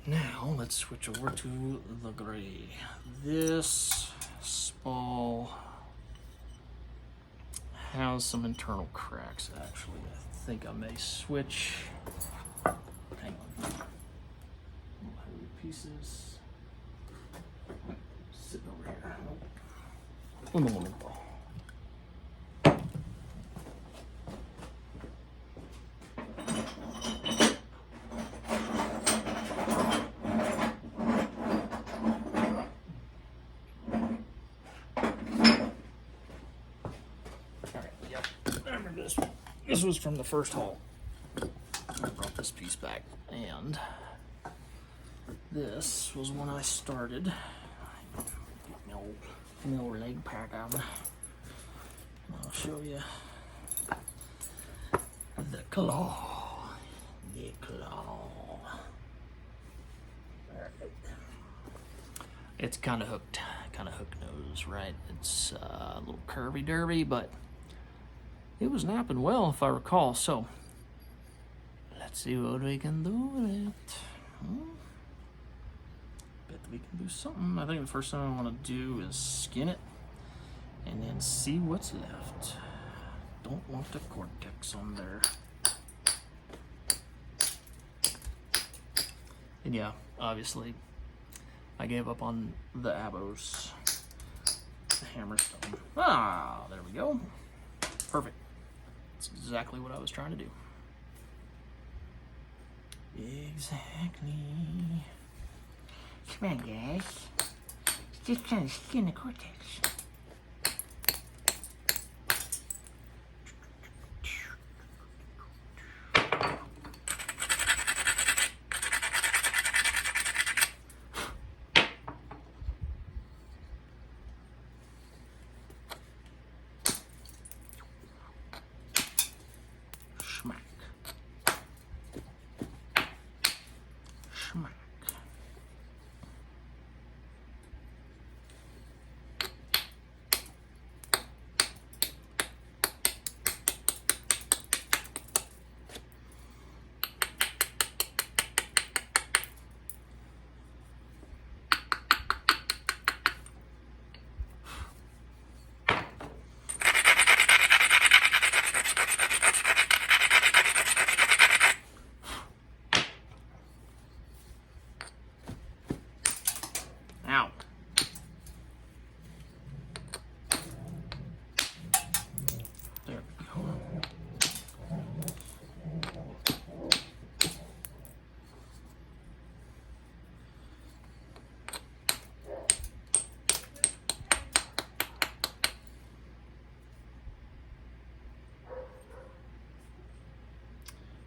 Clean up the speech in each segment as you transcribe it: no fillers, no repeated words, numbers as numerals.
Now let's switch over to the gray. This spall has some internal cracks actually. I think I may switch. Hang on. Little heavy pieces. Sitting over here. Un momento. This was from the first haul. I brought this piece back, and this was when I started. Get my old leg pack on. I'll show you the claw. The claw. It's kind of hook nose, right? It's a little curvy derby, but it was napping well, if I recall. So let's see what we can do with it. Bet we can do something. I think the first thing I want to do is skin it and then see what's left. Don't want the cortex on there. And yeah, obviously I gave up on the abos, the hammerstone. Ah, there we go. Perfect. That's exactly what I was trying to do. Exactly. Come on, guys. Just trying to skin the cortex. Schmack. Schmack. Ow. There we go.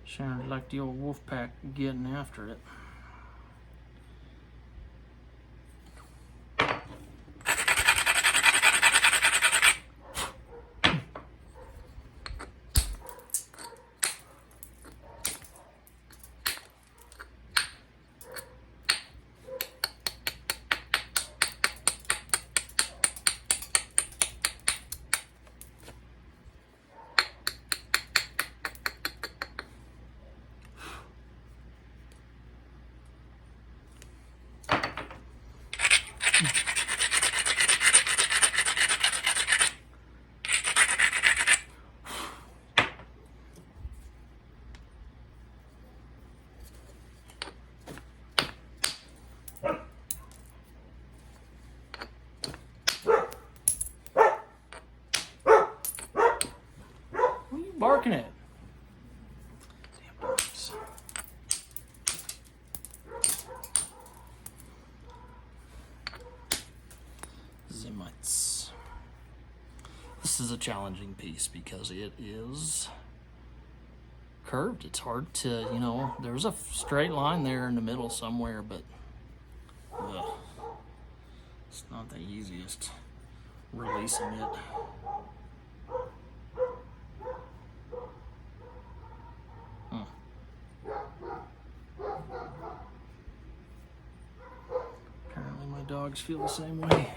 Sounded like the old wolf pack getting after it. What are you barking at? Damn dogs. Zimites. This is a challenging piece because it is curved. It's hard to, there's a straight line there in the middle somewhere, but it's not the easiest releasing it. Apparently my dogs feel the same way.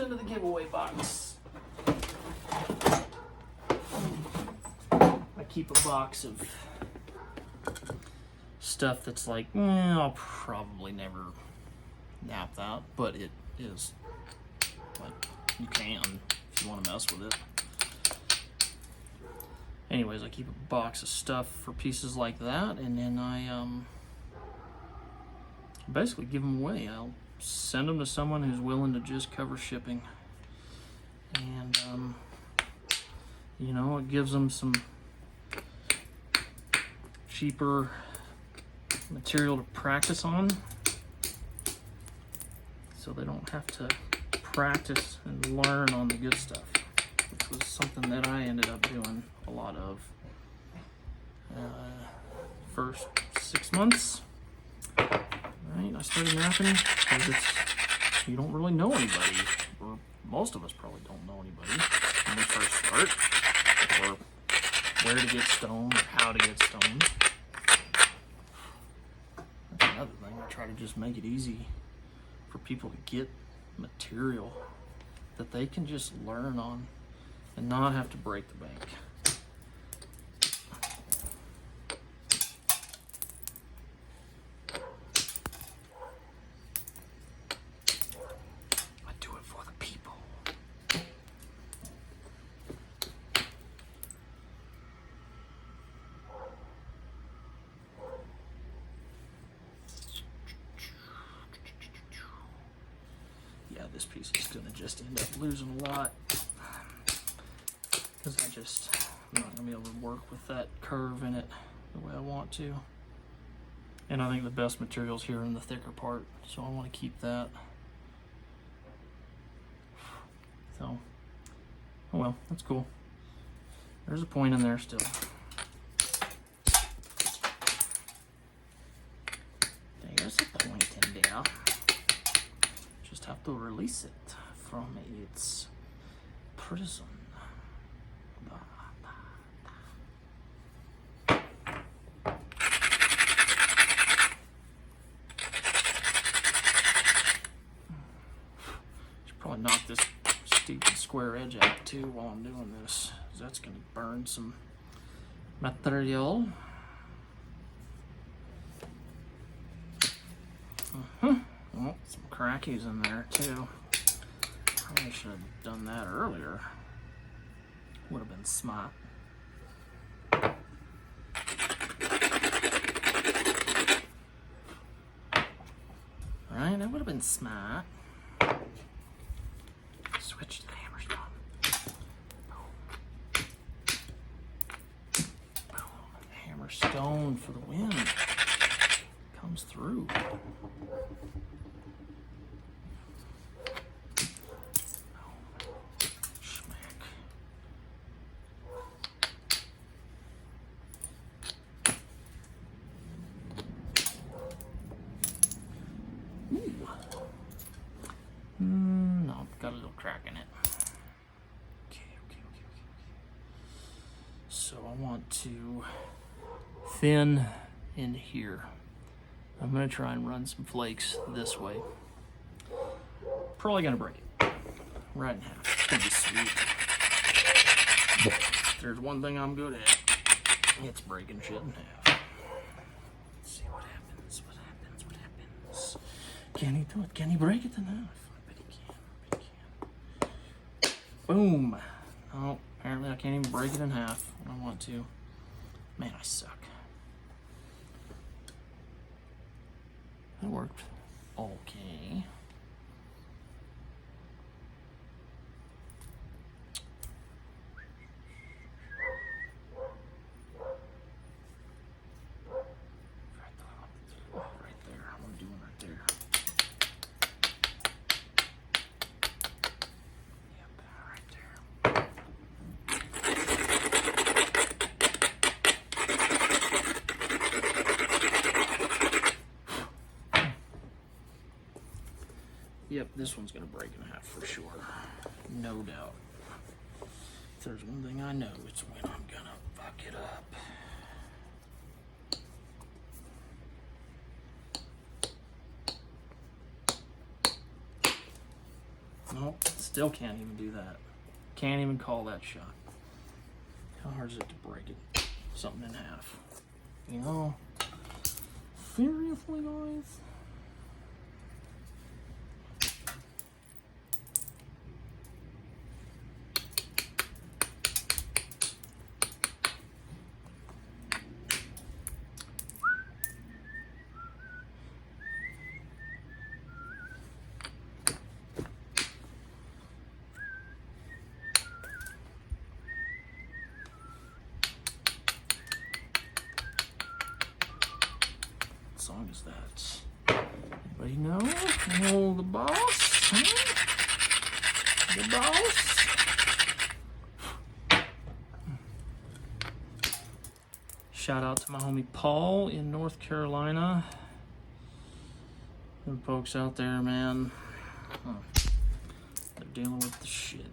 into the giveaway box. I keep a box of stuff that's like, I'll probably never nap that, but it is like you can if you want to mess with it. Anyways, I keep a box of stuff for pieces like that, and then I basically give them away. I'll send them to someone who's willing to just cover shipping, and you know, it gives them some cheaper material to practice on, so they don't have to practice and learn on the good stuff, which was something that I ended up doing a lot of. First 6 months, right, I started napping because you don't really know anybody, or most of us probably don't know anybody when we first start, or where to get stoned or how to get stoned. That's another thing. I try to just make it easy for people to get material that they can just learn on and not have to break the bank. I do it for the people. Yeah, this piece is gonna just end up losing a lot because I'm not gonna be able to work with that curve in it the way I want to. And I think the best material's here in the thicker part, so I want to keep that. So, oh well, that's cool. There's a point in there still. There's a point in there. Just have to release it from its prison. Should probably knock this stupid square edge out too while I'm doing this, because that's going to burn some material. Oh, some crackies in there too. Probably should have done that earlier. Would have been smart. Right, that would have been smart. Switch to the hammer stone. Boom. Boom. Hammer stone for the win. Comes through. No, got a little crack in it. Okay. So I want to thin in here. I'm gonna try and run some flakes this way. Probably gonna break it right in half. It's gonna be sweet. If there's one thing I'm good at, it's breaking shit in half. Let's see what happens. Can he do it? Can he break it in half? I bet he can. Boom. Oh, apparently I can't even break it in half when I want to. Man, I suck. That worked okay. Right there. I'm doing right there. Yep, right there. Yep, this one's gonna break in half for sure. No doubt. If there's one thing I know, it's when I'm gonna fuck it up. Nope, Still can't even do that. Can't even call that shot. How hard is it to break it? Something in half. You know? Seriously, guys? What song is that? Anybody know? Oh, the boss? Huh? The boss? Shout out to my homie Paul in North Carolina. Them folks out there, man. They're dealing with the shit.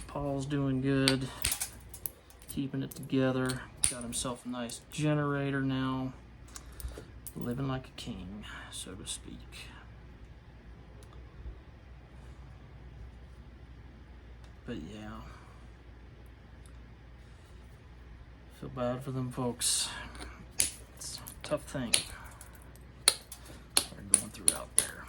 Paul's doing good. Keeping it together. Got himself a nice generator now. Living like a king, so to speak. But yeah. Feel bad for them folks. It's a tough thing they're going through out there.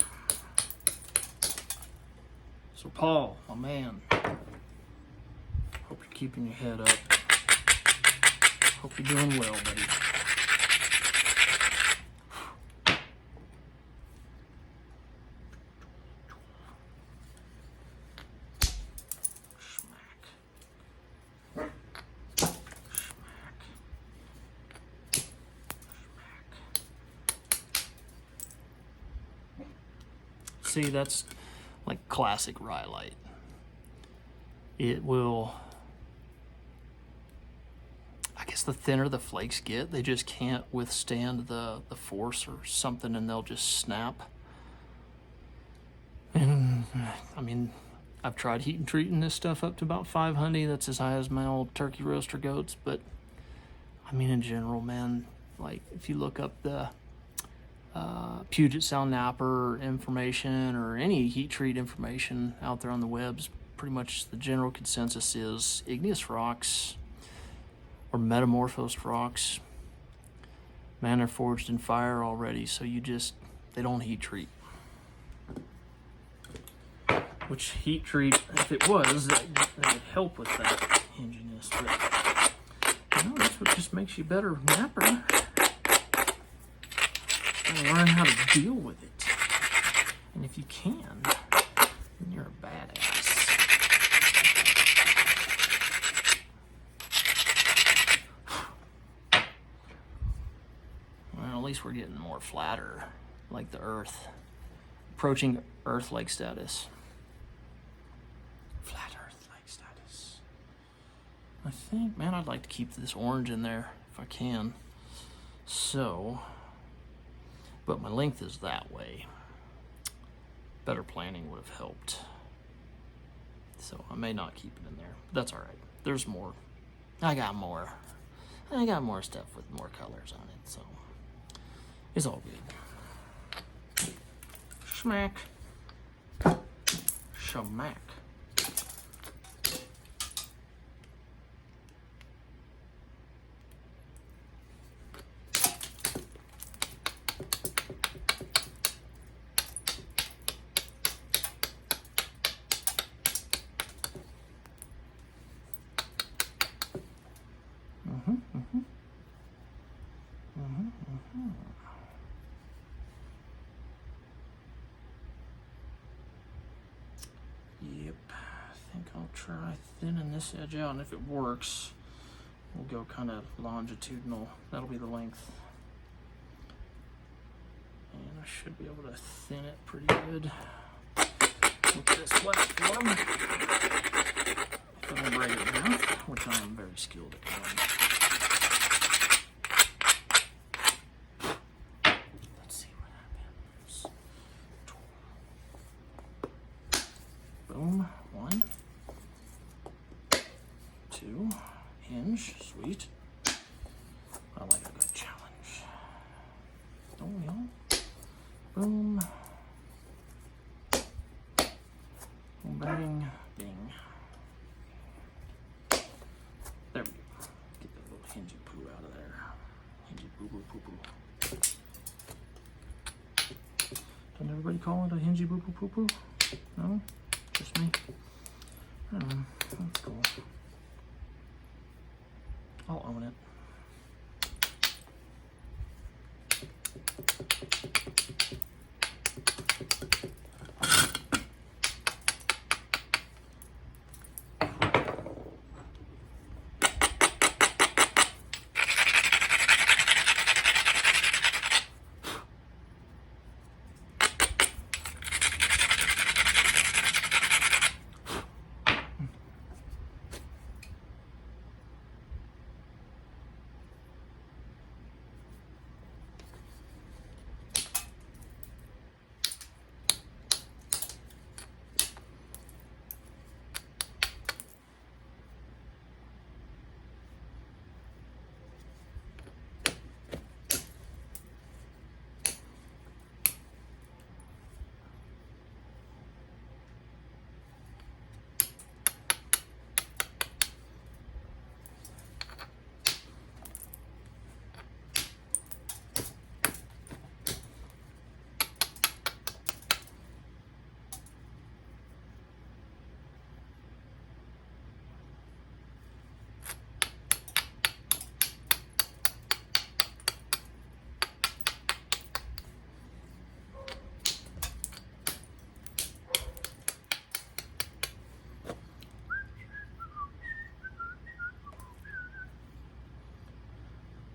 So Paul, my man, hope you're keeping your head up. Hope you're doing well, buddy. See, that's like classic Rhyolite. It will, I guess the thinner the flakes get, they just can't withstand the force or something, and they'll just snap. And I mean, I've tried heat and treating this stuff up to about 500. That's as high as my old turkey roaster goats. But I mean, in general, man, like if you look up the Puget Sound Napper information or any heat treat information out there on the webs, pretty much the general consensus is igneous rocks or metamorphosed rocks, man, they're forged in fire already, so they don't heat treat. Which heat treat, if it was, that would help with that hinginess. But you know, that's what just makes you better napper. Learn how to deal with it. And if you can, then you're a badass. Well, at least we're getting more flatter, like the earth. Approaching Earth-like status. Flat Earth-like status. I think, man, I'd like to keep this orange in there if I can. So, but my length is that way. Better planning would have helped. So I may not keep it in there. That's all right. There's more. I got more stuff with more colors on it, so it's all good. Schmack. Schmack. Yep, I think I'll try thinning this edge out, and if it works, we'll go kind of longitudinal. That'll be the length. And I should be able to thin it pretty good with this platform. If I don't break it enough, which I am very skilled at doing. Let's see what happens. Boom. 1, 2, hinge, sweet. I like a good challenge. Don't we all? Boom. There we go. Get that little hingy poo out of there. Hingy boo boo poo poo. Doesn't everybody call it a hingy boo boo poo poo? No? Just me? That's cool. I'll own it.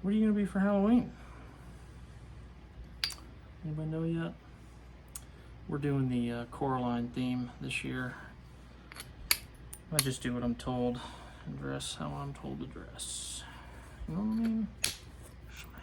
What are you gonna be for Halloween? Anybody know yet? We're doing the Coraline theme this year. I just do what I'm told and dress how I'm told to dress. You know what I mean? Smack.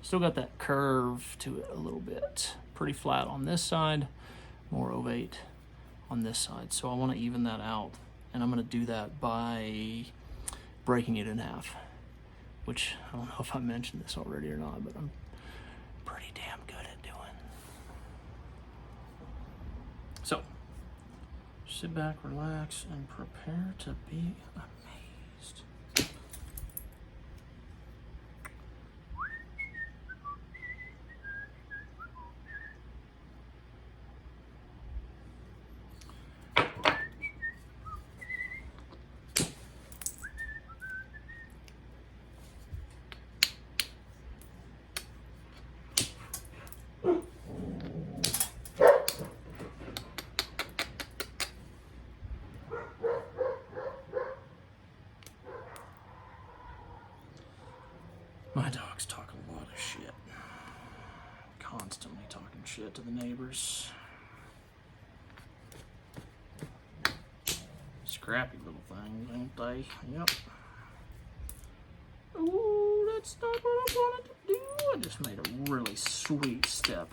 Still got that curve to it a little bit. Pretty flat on this side, more ovate on this side. So I want to even that out, and I'm going to do that by breaking it in half, which I don't know if I mentioned this already or not, but I'm pretty damn good at doing. So sit back, relax, and prepare to be amazed. My dogs talk a lot of shit. Constantly talking shit to the neighbors. Scrappy little things, ain't they? Yep. Ooh, that's not what I wanted to do. I just made a really sweet step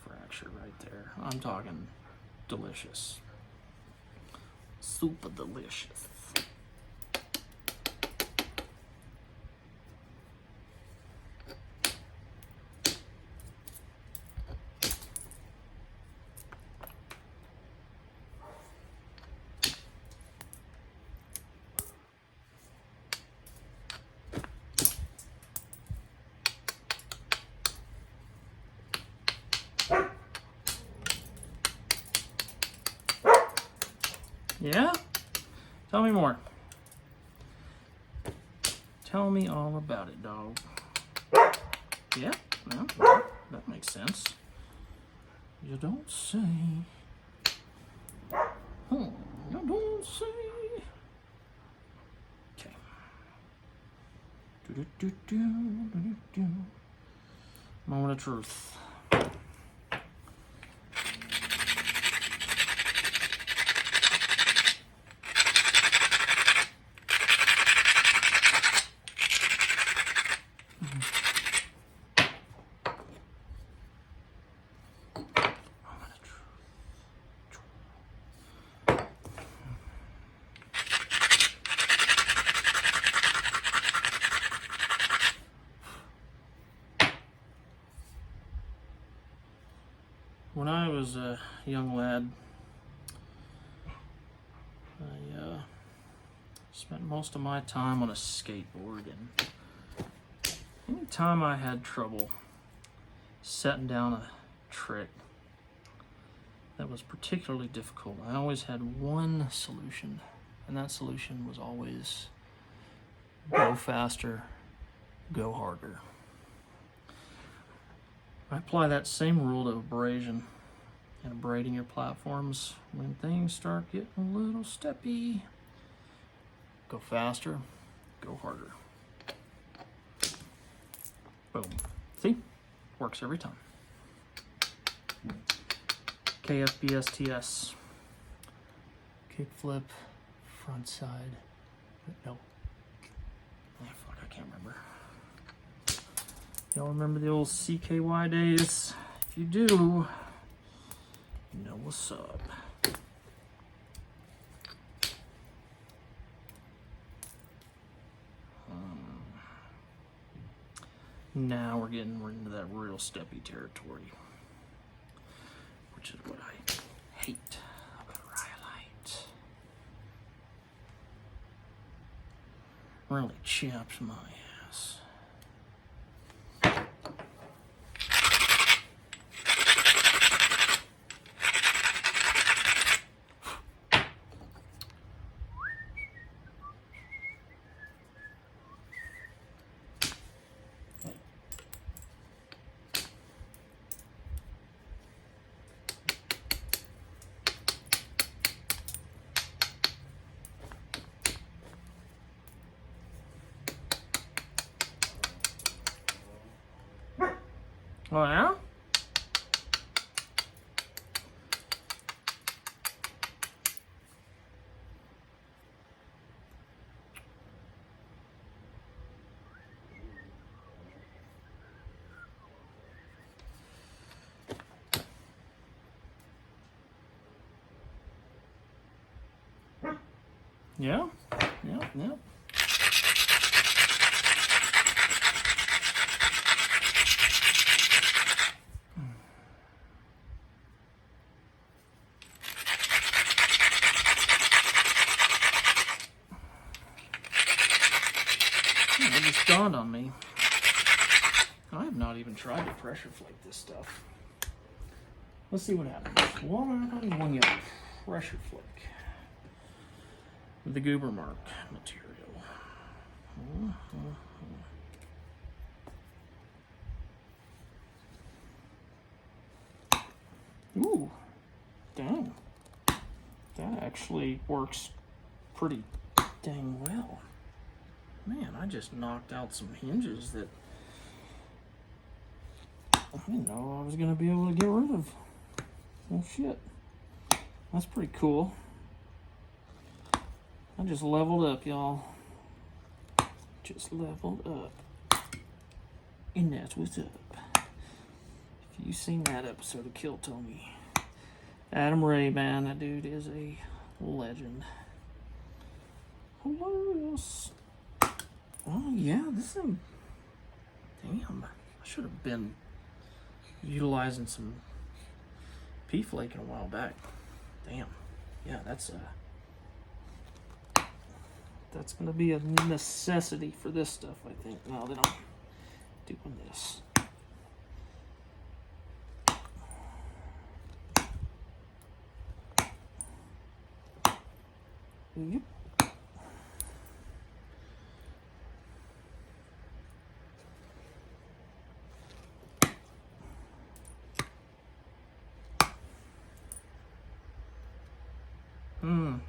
fracture right there. I'm talking delicious. Super delicious. Tell me more. Tell me all about it, dog. Yeah, no, that makes sense. You don't say. You don't say. Okay. Moment of truth. When I was a young lad, I spent most of my time on a skateboard, and anytime I had trouble setting down a trick that was particularly difficult, I always had one solution, and that solution was always go faster, go harder. I apply that same rule to abrasion and abrading your platforms. When things start getting a little steppy, go faster, go harder. Boom. See? Works every time. KFBSTS. Kickflip, front side. No. Ah, fuck, I can't remember. Y'all remember the old CKY days? If you do, you know what's up. Now we're into that real steppy territory, which is what I hate about Rhyolite. Really chaps my ass. Oh yeah? Yeah? Yeah. It just dawned on me. I have not even tried to pressure flake this stuff. Let's see what happens. One yellow pressure flake with the goober mark material. Ooh, dang. That actually works pretty dang well. Man, I just knocked out some hinges that I didn't know I was going to be able to get rid of. Oh shit. That's pretty cool. I just leveled up, y'all. Just leveled up. And that's what's up. If you've seen that episode of Kill Tony, Adam Ray, man, that dude is a legend. Hilarious. Oh yeah, this thing. Damn, I should have been utilizing some pea flaking a while back. Damn. Yeah, that's gonna be a necessity for this stuff, I think. Now that I'm doing this. Yep.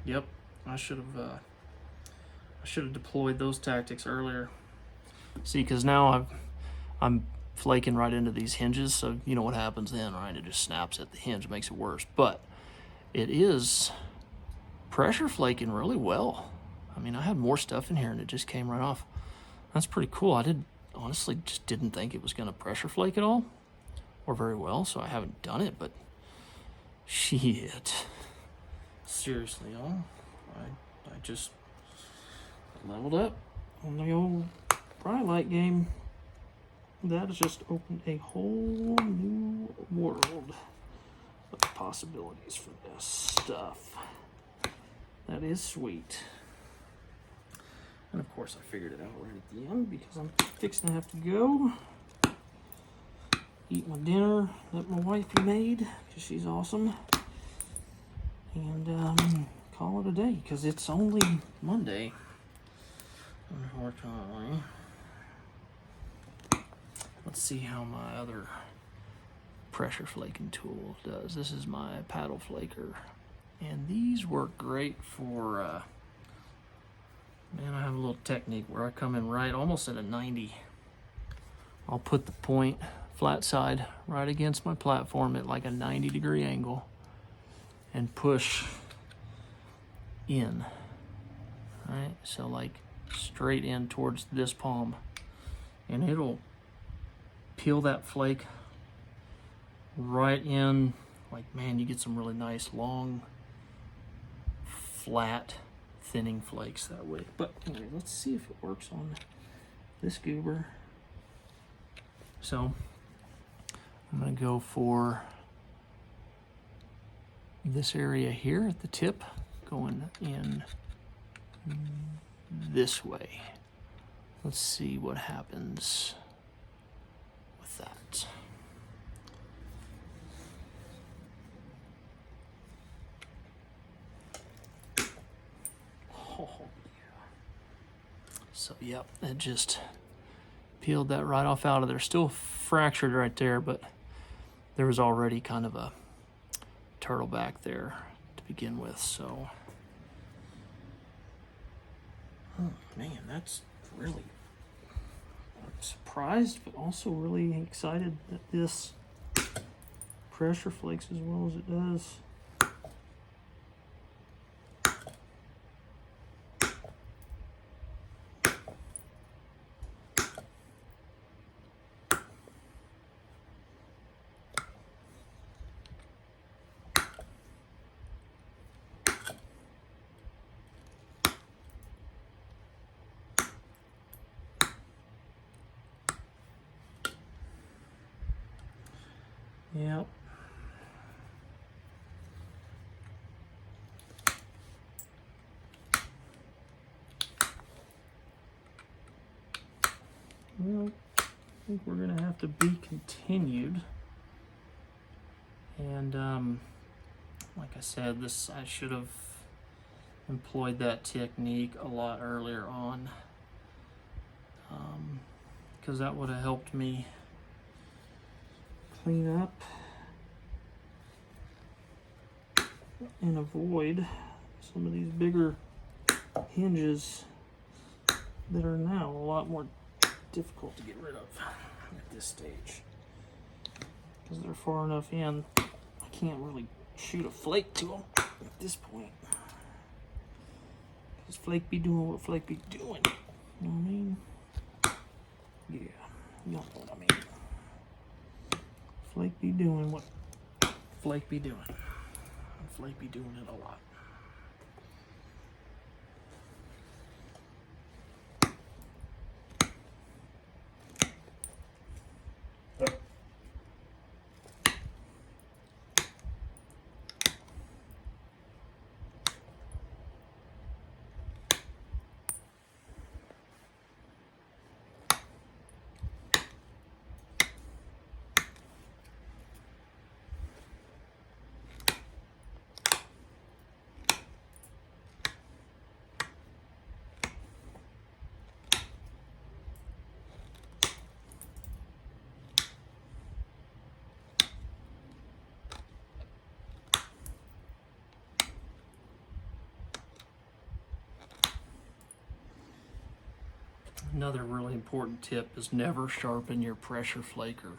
Yep, I should have deployed those tactics earlier. See, because now I'm flaking right into these hinges, so you know what happens then, right? It just snaps at the hinge, makes it worse. But it is pressure flaking really well. I mean, I had more stuff in here and it just came right off. That's pretty cool. I honestly just didn't think it was going to pressure flake at all or very well, so I haven't done it, but shit. Seriously, y'all. I just leveled up on the old Rhyolite game. That has just opened a whole new world of possibilities for this stuff. That is sweet. And of course I figured it out right at the end because I'm fixing to have to go eat my dinner that my wifey made because she's awesome. And call it a day because it's only Monday, unfortunately. Let's see how my other pressure flaking tool does. This is my paddle flaker, and these work great for man, I have a little technique where I come in right almost at a 90. I'll put the point flat side right against my platform at like a 90-degree angle and push in, right? So like straight in towards this palm, and it'll peel that flake right in. Like, man, you get some really nice long flat thinning flakes that way. But anyway, let's see if it works on this goober. So I'm gonna go for this area here at the tip, going in this way. Let's see what happens with that. Oh, yeah. So, yep, it just peeled that right off out of there. Still fractured right there, but there was already kind of a turtle back there to begin with, so. Oh, man, that's really, I'm surprised, but also really excited that this pressure flakes as well as it does. Yep. Well, I think we're gonna have to be continued. And like I said, I should have employed that technique a lot earlier on, because that would have helped me clean up and avoid some of these bigger hinges that are now a lot more difficult to get rid of at this stage, because they're far enough in I can't really shoot a flake to them at this point, because flake be doing what flake be doing, you know what I mean? Yeah, you know what I mean. Flake be doing what flake be doing. And flake be doing it a lot. Another really important tip is never sharpen your pressure flaker.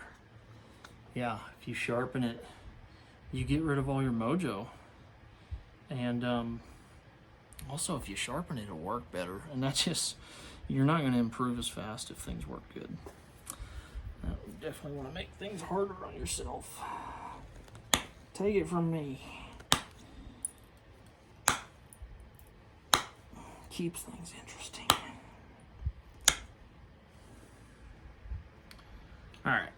Yeah, if you sharpen it, you get rid of all your mojo. And also, if you sharpen it, it'll work better. And that's just, you're not going to improve as fast if things work good. You definitely want to make things harder on yourself. Take it from me. Keeps things interesting. All right,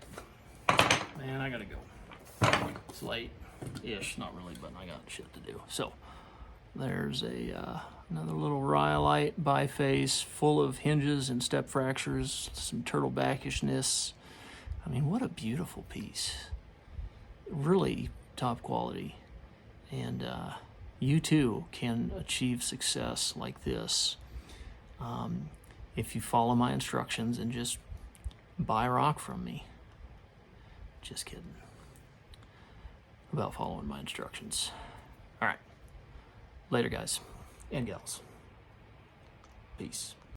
man, I gotta go. It's late-ish, not really, but I got shit to do. So there's another little rhyolite biface full of hinges and step fractures, some turtle backishness. I mean, what a beautiful piece. Really top quality. And you too can achieve success like this if you follow my instructions and just buy rock from me. Just kidding about following my instructions. All right, later guys and gals. Peace.